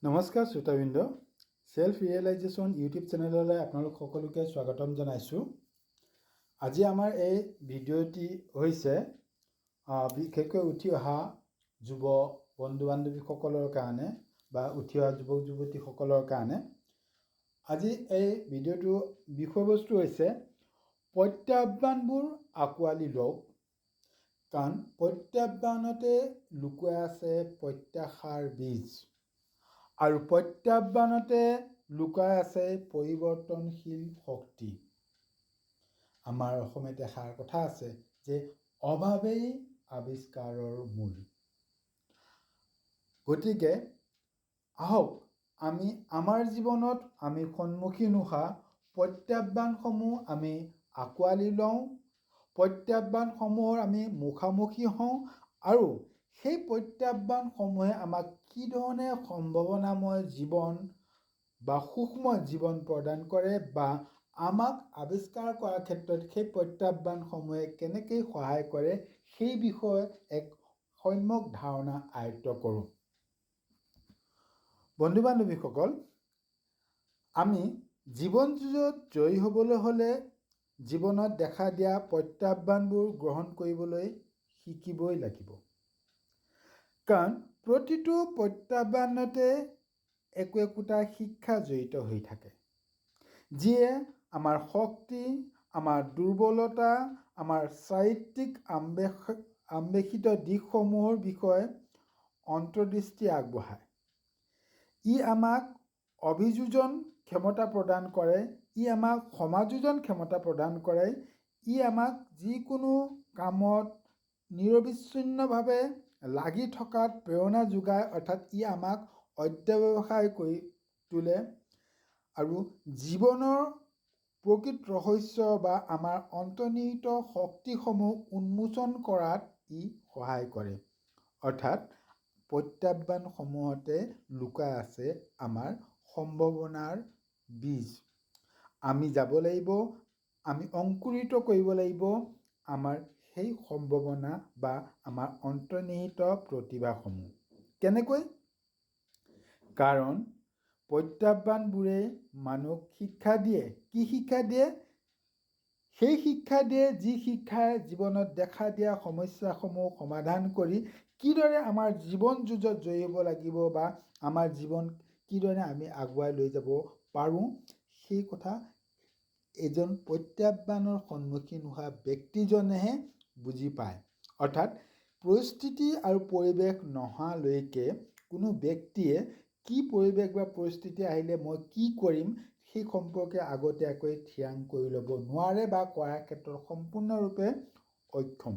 নমস্কাৰ শ্ৰোতাবৃন্দ, self realisation YouTube চেনেললৈ আপোনালোক সকলোকে স্বাগতম জনাইছোঁ। আজি আমাৰ এই ভিডিঅ'টি হৈছে বিশেষকৈ উঠি অহা যুৱ বন্ধু বান্ধৱীসকলৰ কাৰণে বা উঠি অহা যুৱক যুৱতীসকলৰ কাৰণে। আজি এই ভিডিঅ'টোৰ বিষয়বস্তু হৈছে প্ৰত্যাহ্বানবোৰ আঁকোৱালি লওক, কাৰণ প্ৰত্যাহ্বানতে লুকুৱাই আছে প্ৰত্যাশাৰ বীজ। আৰু প্ৰত্যাহ্বানতে লুকাই আছে পৰিৱৰ্তনশীল শক্তি। আমাৰ অসমীয়াত এষাৰ কথা আছে যে অভাৱেই আৱিষ্কাৰৰ মূল। গতিকে আহক আমি আমাৰ জীৱনত আমি সন্মুখীন হোৱা প্ৰত্যাহ্বানসমূহ আমি আঁকোৱালি লওঁ, প্ৰত্যাহ্বানসমূহৰ আমি মুখামুখি হওঁ আৰু সেই প্ৰত্যাহ্বানসমূহে আমাক কি ধৰণে সম্ভাৱনাময় জীৱন বা সুখময় জীৱন প্ৰদান কৰে বা আমাক আৱিষ্কাৰ কৰাৰ ক্ষেত্ৰত সেই প্ৰত্যাহ্বানসমূহে কেনেকৈ সহায় কৰে সেই বিষয়ে এক সম্যক ধাৰণা আয়ত্ত কৰোঁ। বন্ধু বান্ধৱীসকল, আমি জীৱন যুঁজত জয়ী হ'বলৈ হ'লে জীৱনত দেখা দিয়া প্ৰত্যাহ্বানবোৰ গ্ৰহণ কৰিবলৈ শিকিবই লাগিব। কাৰণ প্ৰতিটো প্ৰত্যাহ্বানতে একোটা শিক্ষা জড়িত হৈ থাকে, যিয়ে আমাৰ শক্তি, আমাৰ দুৰ্বলতা, আমাৰ চাৰিত্ৰিক আৱেশিত দিশসমূহৰ বিষয়ে অন্তৰ্দৃষ্টি আগবঢ়ায়। ই আমাক অভিযোজন ক্ষমতা প্ৰদান কৰে, ই আমাক সমাযোজন ক্ষমতা প্ৰদান কৰে, ই আমাক যিকোনো কামত নিৰবিচ্ছিন্নভাৱে লাগি থকাত প্ৰেৰণা যোগায়, অৰ্থাৎ ই আমাক অধ্যৱসায় কৰি তোলে আৰু জীৱনৰ প্ৰকৃত ৰহস্য বা আমাৰ অন্তৰ্নিহিত শক্তিসমূহ উন্মোচন কৰাত ই সহায় কৰে। অৰ্থাৎ প্ৰত্যাহ্বানসমূহতে লুকাই আছে আমাৰ সম্ভাৱনাৰ বীজ। আমি যাব লাগিব, আমি অংকুৰিত কৰিব লাগিব আমাৰ সেই সম্ভাৱনা বা আমাৰ অন্তৰ্নিহিত প্ৰতিভাসমূহ। কেনেকৈ? কাৰণ প্ৰত্যাহ্বানবোৰে মানুহক শিক্ষা দিয়ে। কি শিক্ষা দিয়ে? সেই শিক্ষা দিয়ে যি শিক্ষাই জীৱনত দেখা দিয়া সমস্যাসমূহ সমাধান কৰি কিদৰে আমাৰ জীৱন যুঁজত জয়ী হ'ব লাগিব বা আমাৰ জীৱন কিদৰে আমি আগুৱাই লৈ যাব পাৰোঁ সেই কথা এজন প্ৰত্যাহ্বানৰ সন্মুখীন হোৱা ব্যক্তিজনেহে বুজি পায়। অৰ্থাৎ পৰিস্থিতি আৰু পৰিৱেশ নহালৈকে কোনো ব্যক্তিয়ে কি পৰিৱেশ বা পৰিস্থিতি আহিলে মই কি কৰিম সেই সম্পৰ্কে আগতীয়াকৈ থিৰাং কৰি ল'ব নোৱাৰে বা কৰাৰ ক্ষেত্ৰত সম্পূৰ্ণৰূপে অক্ষম।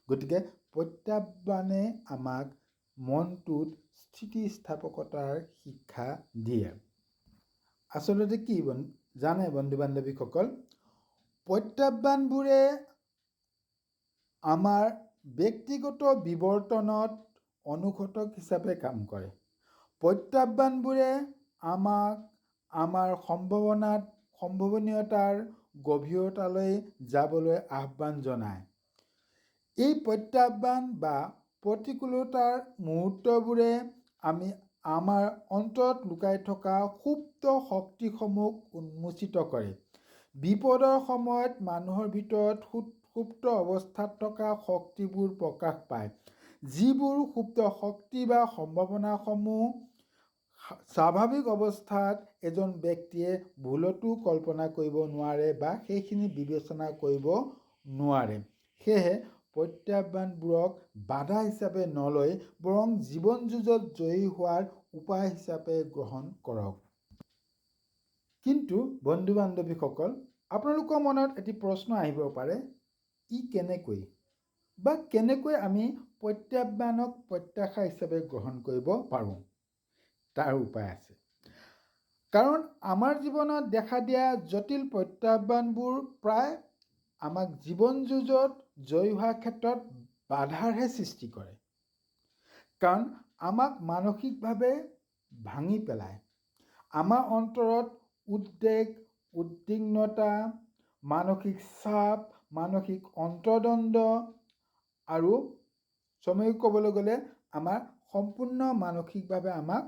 গতিকে প্ৰত্যাহ্বানে আমাক মনটোত স্থিতিস্থাপকতাৰ শিক্ষা দিয়ে। আচলতে কি জানে বন্ধু বান্ধৱীসকল, প্ৰত্যাহ্বানবোৰে আমাৰ ব্যক্তিগত বিৱৰ্তনত অনুঘটক হিচাপে কাম কৰে। প্ৰত্যাহ্বানবোৰে আমাক আমাৰ সম্ভাৱনীয়তাৰ গভীৰতালৈ যাবলৈ আহ্বান জনায়। এই প্ৰত্যাহ্বান বা প্ৰতিকূলতাৰ মুহূৰ্তবোৰে আমাৰ অন্তৰত লুকাই থকা সুপ্ত শক্তিসমূহ উন্মোচিত কৰে। বিপদৰ সময়ত মানুহৰ ভিতৰত সুপ্ত অৱস্থাত থকা শক্তিবোৰ প্ৰকাশ পায়, যিবোৰ সুপ্ত শক্তি বা সম্ভাৱনাসমূহ স্বাভাৱিক অৱস্থাত এজন ব্যক্তিয়ে ভুলতো কল্পনা কৰিব নোৱাৰে বা সেইখিনি বিবেচনা কৰিব নোৱাৰে। সেয়েহে প্ৰত্যাহ্বানবোৰক বাধা হিচাপে নলয়, বৰং জীৱন যুঁজত জয়ী হোৱাৰ উপায় হিচাপে গ্ৰহণ কৰক। কিন্তু বন্ধু বান্ধৱীসকল, আপোনালোকৰ মনত এটি প্ৰশ্ন আহিব পাৰে, ই কেনেকৈ বা কেনেকৈ আমি প্ৰত্যাহ্বানক প্ৰত্যাশা হিচাপে গ্ৰহণ কৰিব পাৰোঁ? তাৰ উপায় আছে। কাৰণ আমাৰ জীৱনত দেখা দিয়া জটিল প্ৰত্যাহ্বানবোৰ প্ৰায় আমাক জীৱন যুঁজত জয়ী হোৱাৰ ক্ষেত্ৰত বাধাৰহে সৃষ্টি কৰে। কাৰণ আমাক মানসিকভাৱে ভাঙি পেলায়। আমাৰ অন্তৰত উদ্বেগ, উদ্বিগ্নতা, মানসিক চাপ, মানসিক অন্তৰ্দ্বন্দ্ব আৰু চমুকৈ ক'বলৈ গ'লে আমাৰ সম্পূৰ্ণ মানসিকভাৱে আমাক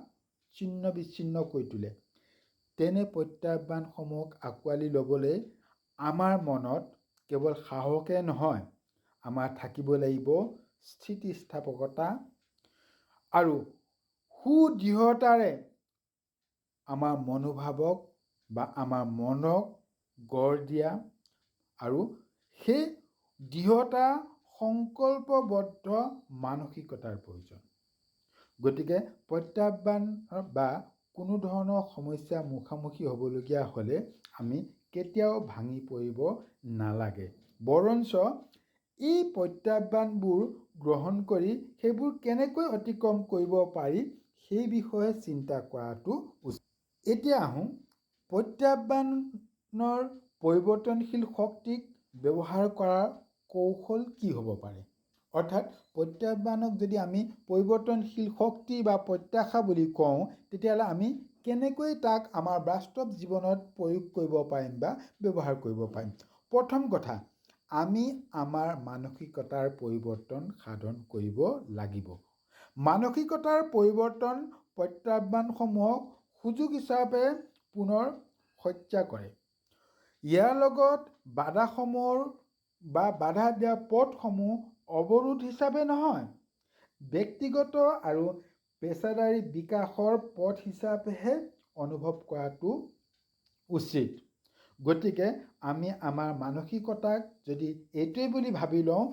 ছিন্ন বিচ্ছিন্ন কৰি তোলে। তেনে প্ৰত্যাহ্বানসমূহক আঁকোৱালি ল'বলৈ আমাৰ মনত কেৱল সাহসে নহয়, আমাৰ থাকিব লাগিব স্থিতিস্থাপকতা আৰু সুদৃঢ়তাৰে আমাৰ মনোভাৱক বা আমাৰ মনক গঢ় দিয়া আৰু সেই দৃঢ়তা সংকল্পবদ্ধ মানসিকতাৰ প্ৰয়োজন। গতিকে প্ৰত্যাহ্বান বা কোনো ধৰণৰ সমস্যা মুখামুখি হ'বলগীয়া হ'লে আমি কেতিয়াও ভাঙি পৰিব নালাগে, বৰঞ্চ এই প্ৰত্যাহ্বানবোৰ গ্ৰহণ কৰি সেইবোৰ কেনেকৈ অতিক্ৰম কৰিব পাৰি সেই বিষয়ে চিন্তা কৰাটো উচিত। এতিয়া আহোঁ প্ৰত্যাহ্বানৰ পৰিৱৰ্তনশীল শক্তিক ব্যৱহাৰ কৰাৰ কৌশল কি হ'ব পাৰে। অৰ্থাৎ প্ৰত্যাহ্বানক যদি আমি পৰিৱৰ্তনশীল শক্তি বা প্ৰত্যাশা বুলি কওঁ, তেতিয়াহ'লে আমি কেনেকৈ তাক আমাৰ বাস্তৱ জীৱনত প্ৰয়োগ কৰিব পাৰিম বা ব্যৱহাৰ কৰিব পাৰিম। প্ৰথম কথা, আমি আমাৰ মানসিকতাৰ পৰিৱৰ্তন সাধন কৰিব লাগিব। মানসিকতাৰ পৰিৱৰ্তন প্ৰত্যাহ্বানসমূহক সুযোগ হিচাপে পুনৰ হত্যা কৰে। ইয়াৰ লগত বাধাসমূহৰ বা বাধা দিয়া পথসমূহ অৱৰোধ হিচাপে নহয়, ব্যক্তিগত আৰু পেছাদাৰী বিকাশৰ পথ হিচাপেহে অনুভৱ কৰাটো উচিত। গতিকে আমি আমাৰ মানসিকতাক যদি এইটোৱে বুলি ভাবি লওঁ,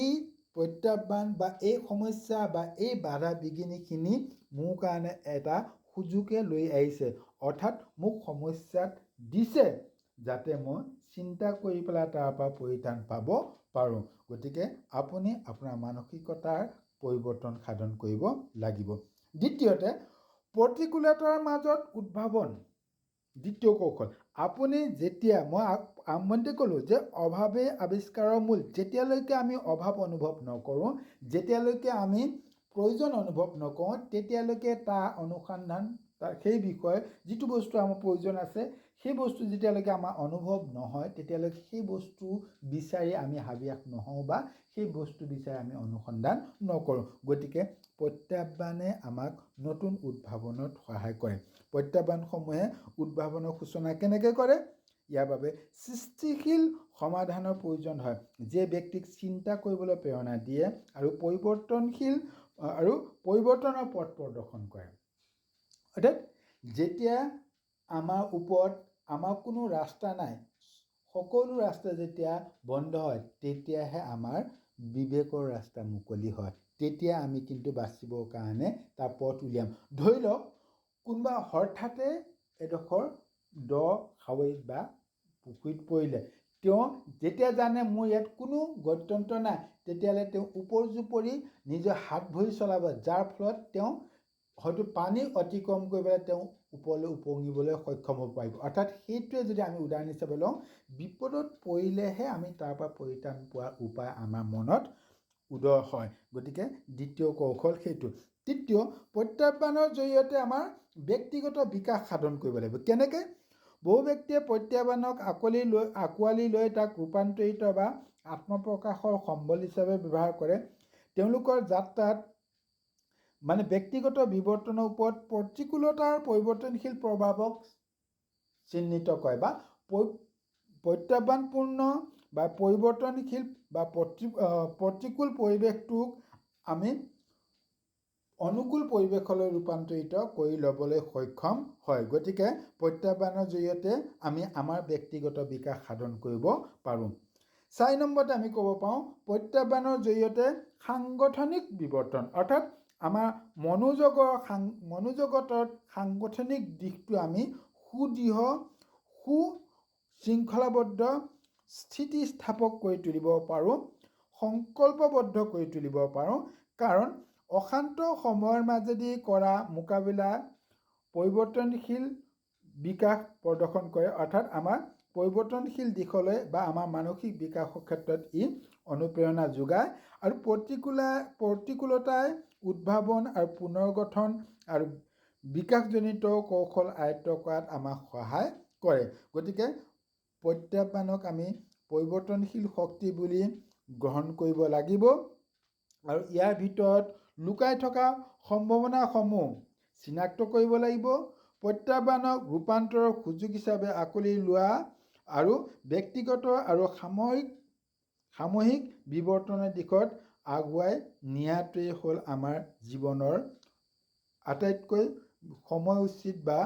এই প্ৰত্যাহ্বান বা এই সমস্যা বা এই বাধা বিঘিনিখিনি মোৰ কাৰণে এটা সুযোগে লৈ আহিছে, অৰ্থাৎ মোক সমস্যাত দিছে যাতে মই চিন্তা কৰি পেলাই তাৰ পৰা পৰিত্ৰাণ পাব পাৰোঁ। গতিকে আপুনি আপোনাৰ মানসিকতাৰ পৰিৱৰ্তন সাধন কৰিব লাগিব। দ্বিতীয়তে, প্ৰতিকূলতাৰ মাজত উদ্ভাৱন। দ্বিতীয় কৌশল, আপুনি যেতিয়া মই আৰম্ভণিতে ক'লোঁ যে অভাৱেই আৱিষ্কাৰৰ মূল। যেতিয়ালৈকে আমি অভাৱ অনুভৱ নকৰোঁ, যেতিয়ালৈকে আমি প্ৰয়োজন অনুভৱ নকৰোঁ, তেতিয়ালৈকে তাৰ অনুসন্ধান সেই বিষয়ে যিটো বস্তু আমাৰ প্ৰয়োজন আছে সেই বস্তু যেতিয়ালৈকে আমাৰ অনুভৱ নহয়, তেতিয়ালৈকে সেই বস্তু বিচাৰি আমি হাবিয়াস নহওঁ বা সেই বস্তু বিচাৰি আমি অনুসন্ধান নকৰোঁ। গতিকে প্ৰত্যাহ্বানে আমাক নতুন উদ্ভাৱনত সহায় কৰে। প্ৰত্যাহ্বানসমূহে উদ্ভাৱনৰ সূচনা কেনেকৈ কৰে? ইয়াৰ বাবে সৃষ্টিশীল সমাধানৰ প্ৰয়োজন হয়, যিয়ে ব্যক্তিক চিন্তা কৰিবলৈ প্ৰেৰণা দিয়ে আৰু পৰিৱৰ্তনৰ পথ প্ৰদৰ্শন কৰে। অৰ্থাৎ যেতিয়া আমাৰ ওপৰত আমাৰ কোনো ৰাস্তা নাই, সকলো ৰাস্তা যেতিয়া বন্ধ হয়, তেতিয়াহে আমাৰ বিবেকৰ ৰাস্তা মুকলি হয়। তেতিয়া আমি কিন্তু বাচিবৰ কাৰণে তাৰ পথ উলিয়াম। ধৰি লওক কোনোবা হঠাতে এডোখৰ দ খাৱৈত বা পুখুৰীত পৰিলে, তেওঁ যেতিয়া জানে মোৰ ইয়াত কোনো গত্যন্তৰ নাই, তেতিয়াহ'লে তেওঁ ওপৰজুপৰি নিজৰ হাত ভৰি চলাব, যাৰ ফলত তেওঁ হয়তো পানী অতিক্ৰম কৰি পেলাই তেওঁ ওপৰলৈ উপঙিবলৈ সক্ষম হ'ব পাৰিব। অৰ্থাৎ সেইটোৱে যদি আমি উদাহৰণ হিচাপে লওঁ, বিপদত পৰিলেহে আমি তাৰ পৰা পৰিত্ৰাণ পোৱাৰ উপায় আমাৰ মনত উদয় হয়। গতিকে দ্বিতীয় কৌশল সেইটো। তৃতীয়, প্ৰত্যাহ্বানৰ জৰিয়তে আমাৰ ব্যক্তিগত বিকাশ সাধন কৰিব লাগিব। কেনেকৈ? বহু ব্যক্তিয়ে প্ৰত্যাহ্বানক আঁকোৱালি লৈ তাক ৰূপান্তৰিত বা আত্মপ্ৰকাশৰ সম্বল হিচাপে ব্যৱহাৰ কৰে। তেওঁলোকৰ যাত্ৰাত ব্যক্তিগত বিৱৰ্তনৰ ওপৰত প্ৰতিকূলতাৰ পৰিৱৰ্তনশীল প্ৰভাৱক চিহ্নিত কৰে বা প্ৰত্যাহ্বানপূৰ্ণ বা পৰিৱৰ্তনশীল বা প্ৰতিকূল পৰিৱেশটোক আমি অনুকূল পৰিৱেশলৈ ৰূপান্তৰিত কৰি ল'বলৈ সক্ষম হয়। গতিকে প্ৰত্যাহ্বানৰ জৰিয়তে আমি আমাৰ ব্যক্তিগত বিকাশ সাধন কৰিব পাৰোঁ। 4 নম্বৰতে আমি ক'ব পাৰোঁ প্ৰত্যাহ্বানৰ জৰিয়তে সাংগঠনিক বিৱৰ্তন। অৰ্থাৎ আমাৰ মনোজগতৰ সাংগঠনিক দিশটো আমি সুদৃঢ়, সুশৃংখলাবদ্ধ, স্থিতিস্থাপক কৰি তুলিব পাৰোঁ, সংকল্পবদ্ধ কৰি তুলিব পাৰোঁ। কাৰণ অশান্ত সময়ৰ মাজেদি কৰা মোকাবিলা পৰিৱৰ্তনশীল বিকাশ প্ৰদৰ্শন কৰে। অৰ্থাৎ আমাৰ পৰিৱৰ্তনশীল দিশলৈ বা আমাৰ মানসিক বিকাশৰ ক্ষেত্ৰত ই অনুপ্ৰেৰণা যোগায় আৰু প্ৰতিকূলতাই উদ্ভাৱন আৰু পুনৰ্গঠন আৰু বিকাশজনিত কৌশল আয়ত্ত কৰাত আমাক সহায় কৰে। গতিকে প্ৰত্যাহ্বানক আমি পৰিৱৰ্তনশীল শক্তি বুলি গ্ৰহণ কৰিব লাগিব আৰু ইয়াৰ ভিতৰত লুকাই থকা সম্ভাৱনাসমূহ চিনাক্ত কৰিব লাগিব, প্ৰত্যাহ্বানক ৰূপান্তৰৰ সুযোগ হিচাপে আঁকোৱালি লোৱা আৰু ব্যক্তিগত আৰু সামূহিক বিৱৰ্তনৰ দিশত আগুৱাই নিয়াটোৱেই হ'ল আমাৰ জীৱনৰ আটাইতকৈ সময়োচিত বা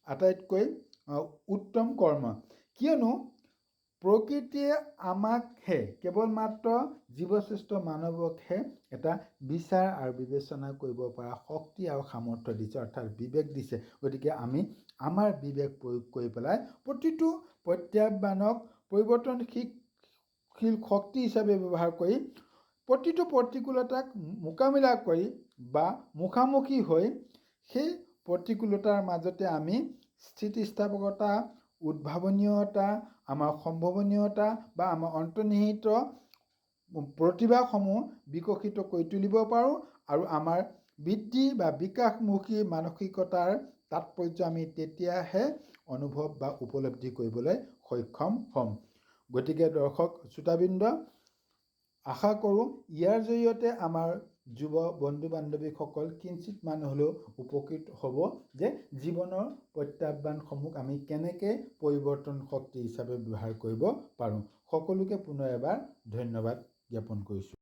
আটাইতকৈ উত্তম কৰ্ম। কিয়নো প্ৰকৃতিয়ে আমাকহে কেৱল মাত্ৰ জীৱশ্ৰেষ্ঠ মানৱকহে এটা বিচাৰ আৰু বিবেচনা কৰিব পৰা শক্তি আৰু সামৰ্থ্য দিছে, অৰ্থাৎ বিবেক দিছে। গতিকে আমি আমাৰ বিবেক প্ৰয়োগ কৰি পেলাই প্ৰতিটো প্ৰত্যাহ্বানক পৰিৱৰ্তনশীল শক্তি হিচাপে ব্যৱহাৰ কৰি প্ৰতিটো প্ৰতিকূলতাক মোকাবিলা কৰি বা মুখামুখি হৈ সেই প্ৰতিকূলতাৰ মাজতে আমি স্থিতিস্থাপকতা, উদ্ভাৱনীয়তা, আমাৰ সম্ভাৱনীয়তা বা আমাৰ অন্তৰ্নিহিত প্ৰতিভাসমূহ বিকশিত কৰি তুলিব পাৰোঁ আৰু আমাৰ বৃদ্ধি বা বিকাশমুখী মানসিকতাৰ তাৎপৰ্য আমি তেতিয়াহে অনুভৱ বা উপলব্ধি কৰিবলৈ সক্ষম হ'ম। গতিকে দৰ্শক শ্ৰোতাবৃন্দ, আশা কৰোঁ ইয়াৰ জৰিয়তে আমাৰ যুৱ বন্ধু বান্ধৱীসকল কিঞ্চিত মান হ'লেও উপকৃত হ'ব যে জীৱনৰ প্ৰত্যাহ্বানসমূহ আমি কেনেকৈ পৰিৱৰ্তন শক্তি হিচাপে ব্যৱহাৰ কৰিব পাৰোঁ। সকলোকে পুনৰ এবাৰ ধন্যবাদ জ্ঞাপন কৰিছোঁ।